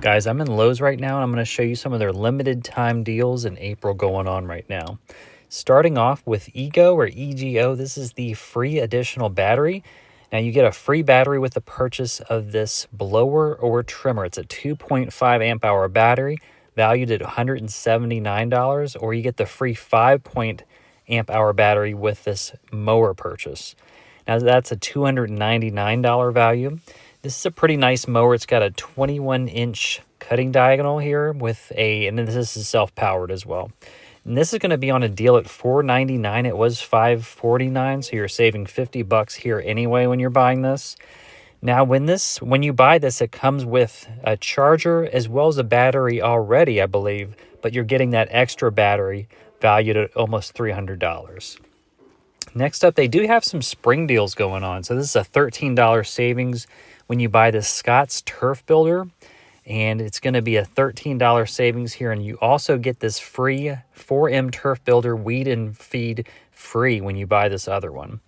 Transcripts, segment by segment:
Guys, I'm in Lowe's right now, and I'm going to show you some of their limited time deals in April going on right now. Starting off with Ego or EGO, this is the free additional battery. Now you get a free battery with the purchase of this blower or trimmer. It's a 2.5 amp hour battery valued at $179, or you get the free 5 amp hour battery with this mower purchase. Now that's a $299 value. This is a pretty nice mower. It's got a 21-inch cutting diagonal here with and then this is self-powered as well. And this is going to be on a deal at $499. It was $549, so you're saving $50 here anyway when you're buying this. Now, when you buy this, it comes with a charger as well as a battery already, I believe, but you're getting that extra battery valued at almost $300. Next up, they do have some spring deals going on. So this is a $13 savings when you buy this Scott's Turf Builder, and it's going to be a $13 savings here. And you also get this free 4M Turf Builder weed and feed free when you buy this other one.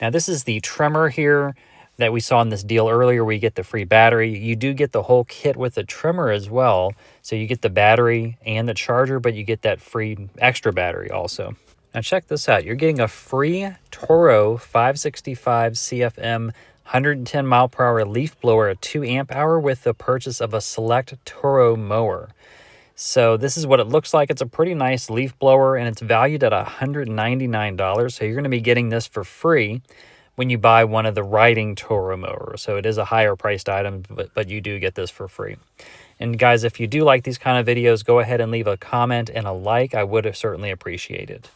Now, this is the trimmer here that we saw in this deal earlier where you get the free battery. You do get the whole kit with the trimmer as well. So you get the battery and the charger, but you get that free extra battery also. Now check this out. You're getting a free Toro 565 CFM 110 mile per hour leaf blower at 2 amp hour with the purchase of a select Toro mower. So this is what it looks like. It's a pretty nice leaf blower, and it's valued at $199. So you're going to be getting this for free when you buy one of the riding Toro mowers. So it is a higher priced item, but you do get this for free. And guys, if you do like these kind of videos, go ahead and leave a comment and a like. I would have certainly appreciate it.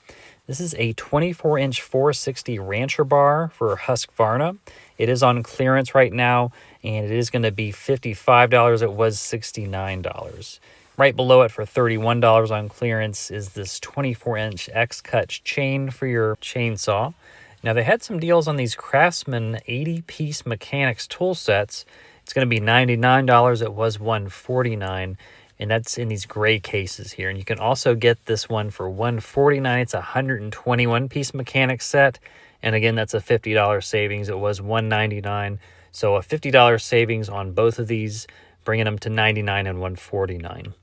This is a 24-inch 460 Rancher bar for Husqvarna. It is on clearance right now, and it is going to be $55. It was $69. Right below it for $31 on clearance is this 24-inch X-Cut chain for your chainsaw. Now, they had some deals on these Craftsman 80-piece mechanics tool sets. It's going to be $99. It was $149. And that's in these gray cases here. And you can also get this one for $149. It's a 121-piece mechanic set. And again, that's a $50 savings. It was $199. So a $50 savings on both of these, bringing them to $99 and $149.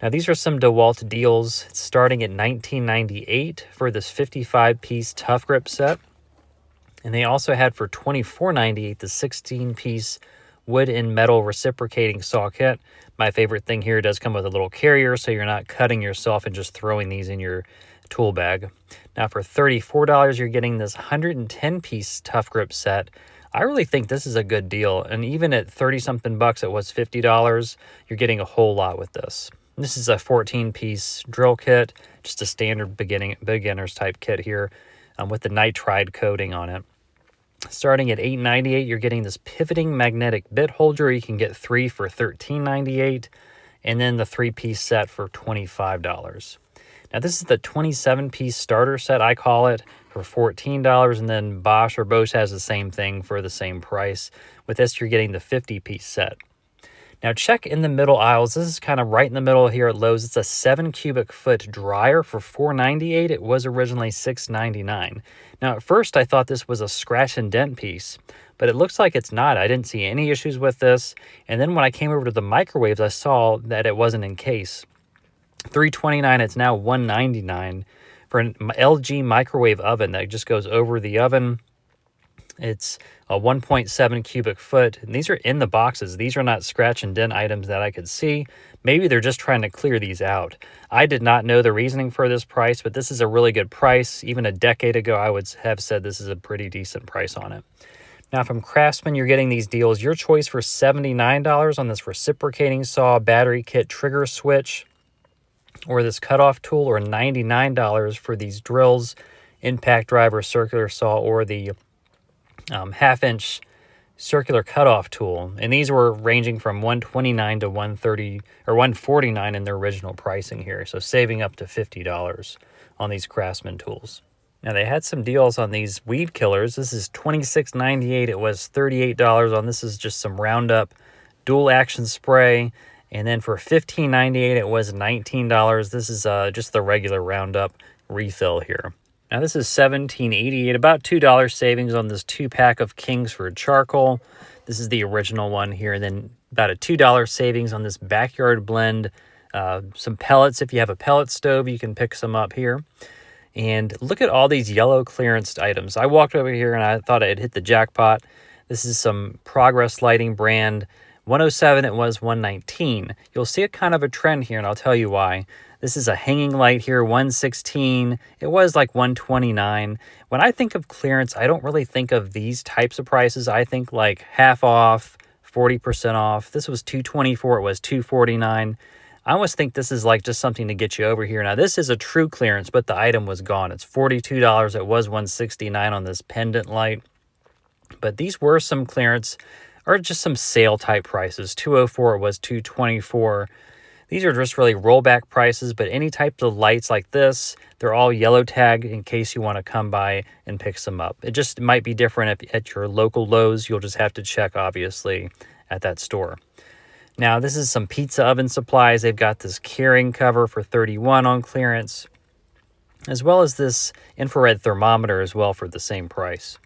Now, these are some Dewalt deals starting at $19.98 for this 55-piece Tough Grip set. And they also had for $24.98 the 16-piece wood and metal reciprocating saw kit. My favorite thing here, does come with a little carrier, so you're not cutting yourself and just throwing these in your tool bag. Now for $34, you're getting this 110-piece Tough Grip set. I really think this is a good deal, and even at 30-something bucks, it was $50. You're getting a whole lot with this. This is a 14-piece drill kit, just a standard beginner's type kit here with the nitride coating on it. Starting at $8.98, you're getting this pivoting magnetic bit holder. You can get 3 for $13.98, and then the 3-piece set for $25. Now, this is the 27-piece starter set, I call it, for $14, and then Bosch has the same thing for the same price. With this, you're getting the 50-piece set. Now, check in the middle aisles. This is kind of right in the middle here at Lowe's. It's a 7 cubic foot dryer for $4.98. It was originally $6.99. Now, at first, I thought this was a scratch and dent piece, but it looks like it's not. I didn't see any issues with this. And then when I came over to the microwaves, I saw that it wasn't in case. $3.29, it's now $1.99 for an LG microwave oven that just goes over the oven. It's a 1.7 cubic foot, and these are in the boxes. These are not scratch and dent items that I could see. Maybe they're just trying to clear these out. I did not know the reasoning for this price, but this is a really good price. Even a decade ago, I would have said this is a pretty decent price on it. Now, from Craftsman, you're getting these deals. Your choice for $79 on this reciprocating saw, battery kit, trigger switch, or this cutoff tool, or $99 for these drills, impact driver, circular saw, or the half-inch circular cutoff tool. And these were ranging from $129 to $130 or $149 in their original pricing here. So saving up to $50 on these Craftsman tools. Now, they had some deals on these weed killers. This is $26.98. It was $38 on. This is just some Roundup dual action spray. And then for $15.98, it was $19. This is just the regular Roundup refill here. Now, this is $17.88, about $2 savings on this 2-pack of Kingsford charcoal. This is the original one here. And then About a $2 savings on this backyard blend. Some pellets, if you have a pellet stove, you can pick some up here. And look at all these yellow clearance items. I walked over here and I thought I had hit the jackpot. This is some Progress Lighting brand. 107, it was 119. You'll see a kind of a trend here, and I'll tell you why. This is a hanging light here, 116. It was like 129. When I think of clearance, I don't really think of these types of prices. I think like half off, 40% off. This was 224, it was 249. I almost think this is like just something to get you over here. Now, this is a true clearance, but the item was gone. It's $42. It was $169 on this pendant light. But these were some clearance or just some sale type prices. 204 was 224. These are just really rollback prices, but any type of lights like this, they're all yellow tag in case you want to come by and pick some up. It just might be different at your local Lowe's. You'll just have to check, obviously, at that store. Now, this is some pizza oven supplies. They've got this carrying cover for $31 on clearance, as well as this infrared thermometer as well for the same price.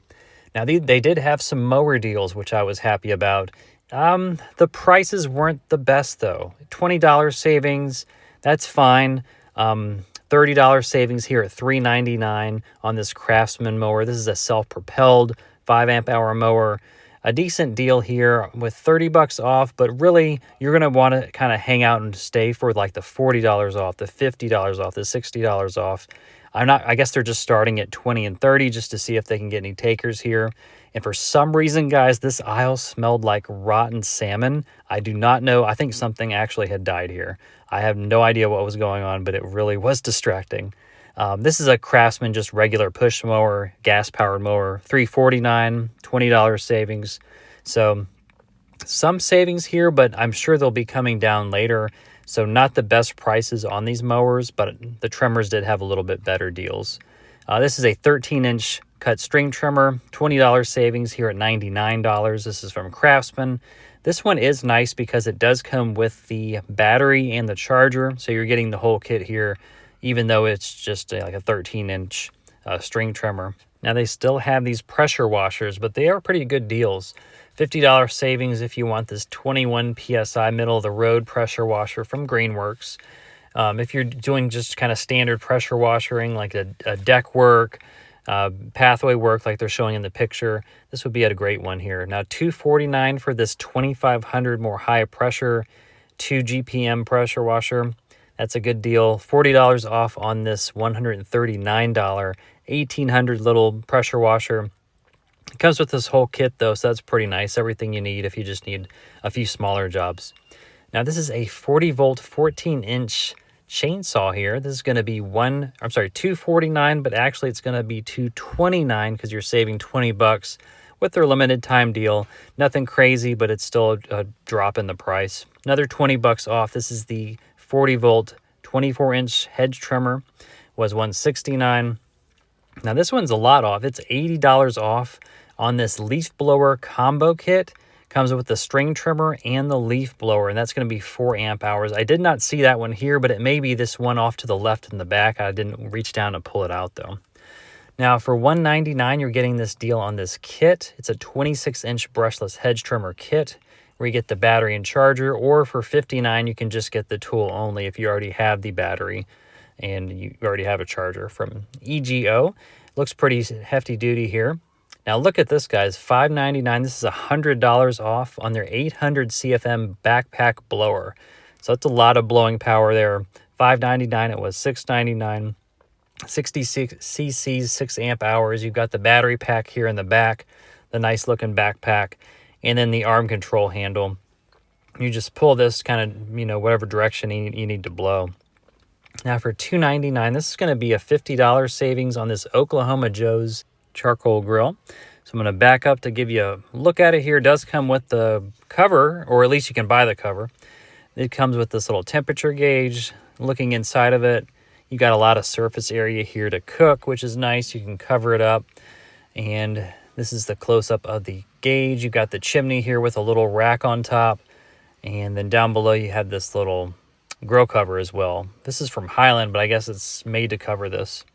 Now, they did have some mower deals, which I was happy about. The prices weren't the best, though. $20 savings, that's fine. $30 savings here at $399 on this Craftsman mower. This is a self-propelled 5 amp hour mower. A decent deal here with $30 off, but really you're going to want to kind of hang out and stay for like the $40 off, the $50 off, the $60 off. I guess they're just starting at 20 and 30 just to see if they can get any takers here. And for some reason, guys, this aisle smelled like rotten salmon. I do not know. I think something actually had died here. I have no idea what was going on, but it really was distracting. This is a Craftsman, just regular push mower, gas-powered mower, $349, $20 savings. So some savings here, but I'm sure they'll be coming down later. So not the best prices on these mowers, but the trimmers did have a little bit better deals. This is a 13-inch cut string trimmer, $20 savings here at $99. This is from Craftsman. This one is nice because it does come with the battery and the charger, so you're getting the whole kit here, even though it's just like a 13-inch string trimmer. Now, they still have these pressure washers, but they are pretty good deals. $50 savings if you want this 21 PSI middle-of-the-road pressure washer from Greenworks. If you're doing just kind of standard pressure washing, like a deck work, pathway work like they're showing in the picture, this would be a great one here. Now, $249 for this 2500 more high pressure 2 GPM pressure washer. That's a good deal. $40 off on this $139 1800 little pressure washer. It comes with this whole kit though, so that's pretty nice. Everything you need if you just need a few smaller jobs. Now, this is a 40 volt 14-inch chainsaw here. This is going to be $249, but actually it's going to be $229 because you're saving $20 with their limited time deal. Nothing crazy, but it's still a drop in the price. Another $20 off. This is the 40 volt 24-inch hedge trimmer, was $169. Now, this one's a lot off. It's $80 off on this leaf blower combo kit. Comes with the string trimmer and the leaf blower, and that's going to be 4 amp hours. I did not see that one here, but it may be this one off to the left in the back. I didn't reach down to pull it out though. Now, for $199, you're getting this deal on this kit. It's a 26-inch brushless hedge trimmer kit where you get the battery and charger, or for $59, you can just get the tool only if you already have the battery and you already have a charger from EGO. Looks pretty hefty duty here. Now look at this, guys, $599. This is $100 off on their 800 CFM backpack blower. So that's a lot of blowing power there. $599, it was $699. 66 cc's, 6 amp hours. You've got the battery pack here in the back, the nice looking backpack, and then the arm control handle. You just pull this kind of, whatever direction you need to blow. Now for $299, this is going to be a $50 savings on this Oklahoma Joe's charcoal grill. So I'm going to back up to give you a look at it here. It does come with the cover, or at least you can buy the cover. It comes with this little temperature gauge. Looking inside of it, you got a lot of surface area here to cook, which is nice. You can cover it up. And this is the close-up of the gauge. You've got the chimney here with a little rack on top. And then down below you have this little grill cover as well. This is from Highland, but I guess it's made to cover this.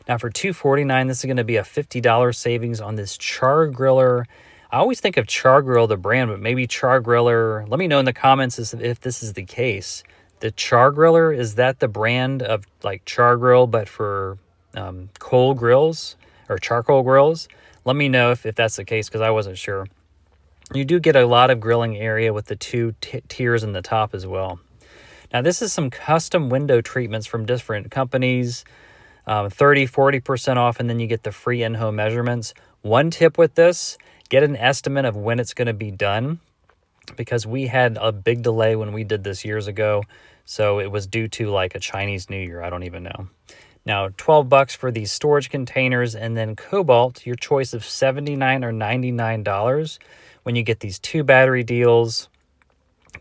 Now for $249, this is going to be a $50 savings on this char griller. I always think of Char Grill, the brand, but maybe Char Griller. Let me know in the comments if this is the case. The Char Griller, is that the brand of like Char Grill, but for coal grills or charcoal grills? Let me know if that's the case, because I wasn't sure. You do get a lot of grilling area with the two tiers in the top as well. Now, this is some custom window treatments from different companies, 30-40% off, and then you get the free in-home measurements. One tip with this, get an estimate of when it's going to be done, because we had a big delay when we did this years ago, so it was due to like a Chinese New Year. I don't even know. Now, $12 for these storage containers, and then Kobalt, your choice of $79 or $99 when you get these 2 battery deals,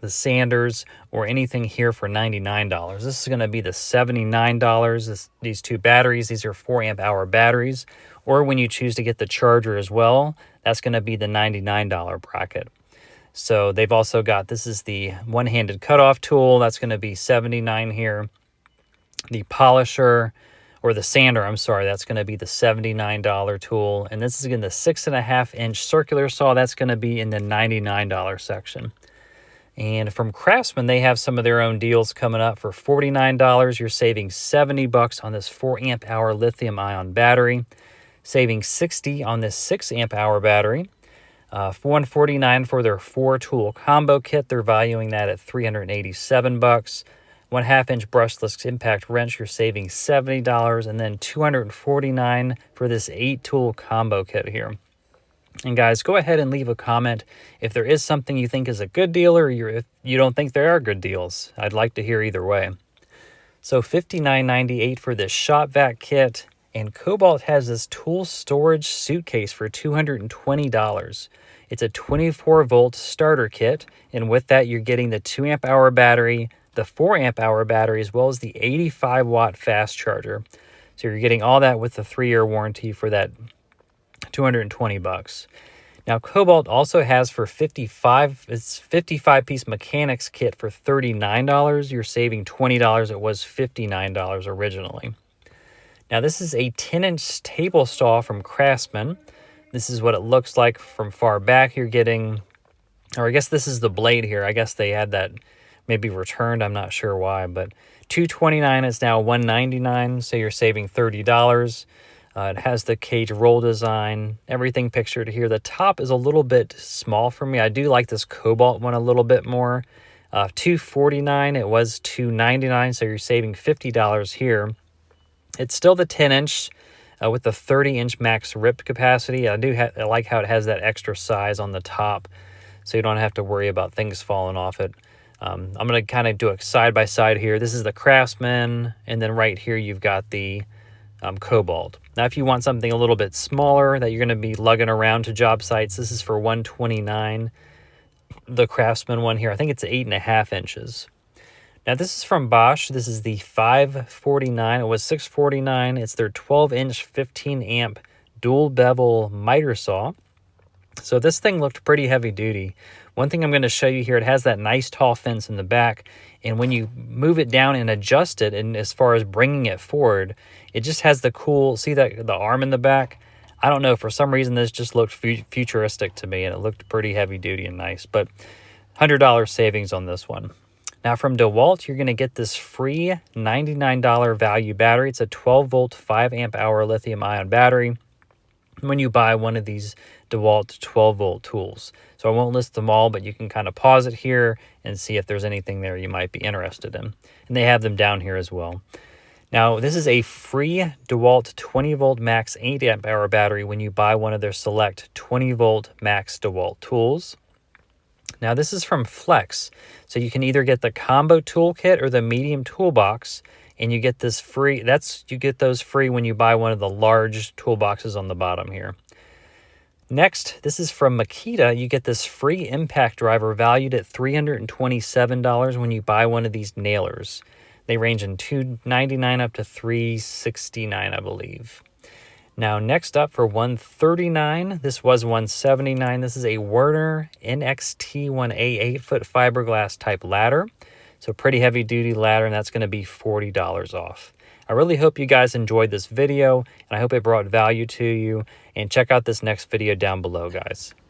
the sanders, or anything here for $99. This is going to be the $79. These 2 batteries, these are 4 amp hour batteries, or when you choose to get the charger as well, that's going to be the $99 bracket. So they've also got, this is the one-handed cutoff tool, that's going to be $79 here. The polisher, or the sander, I'm sorry, that's going to be the $79 tool. And this is again the 6.5-inch circular saw, that's going to be in the $99 section. And from Craftsman, they have some of their own deals coming up. For $49, you're saving $70 on this 4 amp hour lithium ion battery, saving $60 on this 6 amp hour battery. $149 for their 4-tool combo kit. They're valuing that at $387. 1/2-inch brushless impact wrench, you're saving $70, and then $249 for this 8-tool combo kit here. And guys, go ahead and leave a comment if there is something you think is a good deal, or if you don't think there are good deals. I'd like to hear either way. So $59.98 for this shop vac kit, and Kobalt has this tool storage suitcase for $220. It's a 24-volt starter kit, and with that, you're getting the 2 amp hour battery, the 4 amp hour battery, as well as the 85-watt fast charger. So you're getting all that with the 3-year warranty for that $220. Now, Kobalt also has for 55-piece mechanics kit for $39. You're saving $20. It was $59 originally. Now, this is a 10-inch table saw from Craftsman. This is what it looks like from far back. You're getting, or I guess this is the blade here. I guess they had that maybe returned. I'm not sure why, but $229 is now $199, so you're saving $30. It has the cage roll design, everything pictured here. The top is a little bit small for me. I do like this Kobalt one a little bit more. $249, it was $299, so you're saving $50 here. It's still the 10-inch with the 30-inch max rip capacity. I like how it has that extra size on the top, so you don't have to worry about things falling off it. I'm going to kind of do a side-by-side here. This is the Craftsman, and then right here you've got the Kobalt. Now, if you want something a little bit smaller that you're going to be lugging around to job sites, this is for $129. The Craftsman one here, I think it's 8.5 inches. Now, this is from Bosch. This is the 549. It was $649. It's their 12-inch 15-amp dual bevel miter saw. So this thing looked pretty heavy duty. One thing I'm going to show you here, it has that nice tall fence in the back, and when you move it down and adjust it, and as far as bringing it forward, it just has the cool, see that the arm in the back? I don't know, for some reason this just looked futuristic to me, and it looked pretty heavy duty and nice, but $100 savings on this one. Now, from Dewalt, you're going to get this free $99 value battery. It's a 12-volt, 5 amp hour lithium ion battery when you buy one of these Dewalt 12-volt tools. So I won't list them all, but you can kind of pause it here and see if there's anything there you might be interested in. And they have them down here as well. Now, this is a free Dewalt 20-volt max 8 amp hour battery when you buy one of their select 20-volt max Dewalt tools. Now, this is from Flex. So you can either get the combo toolkit or the medium toolbox, and you get this free. You get those free when you buy one of the large toolboxes on the bottom here. Next, this is from Makita. You get this free impact driver valued at $327 when you buy one of these nailers. They range in $299 up to $369, I believe. Now, next up for $139, this was $179. This is a Werner NXT1A 8-foot fiberglass type ladder. So pretty heavy duty ladder, and that's going to be $40 off. I really hope you guys enjoyed this video, and I hope it brought value to you. And check out this next video down below, guys.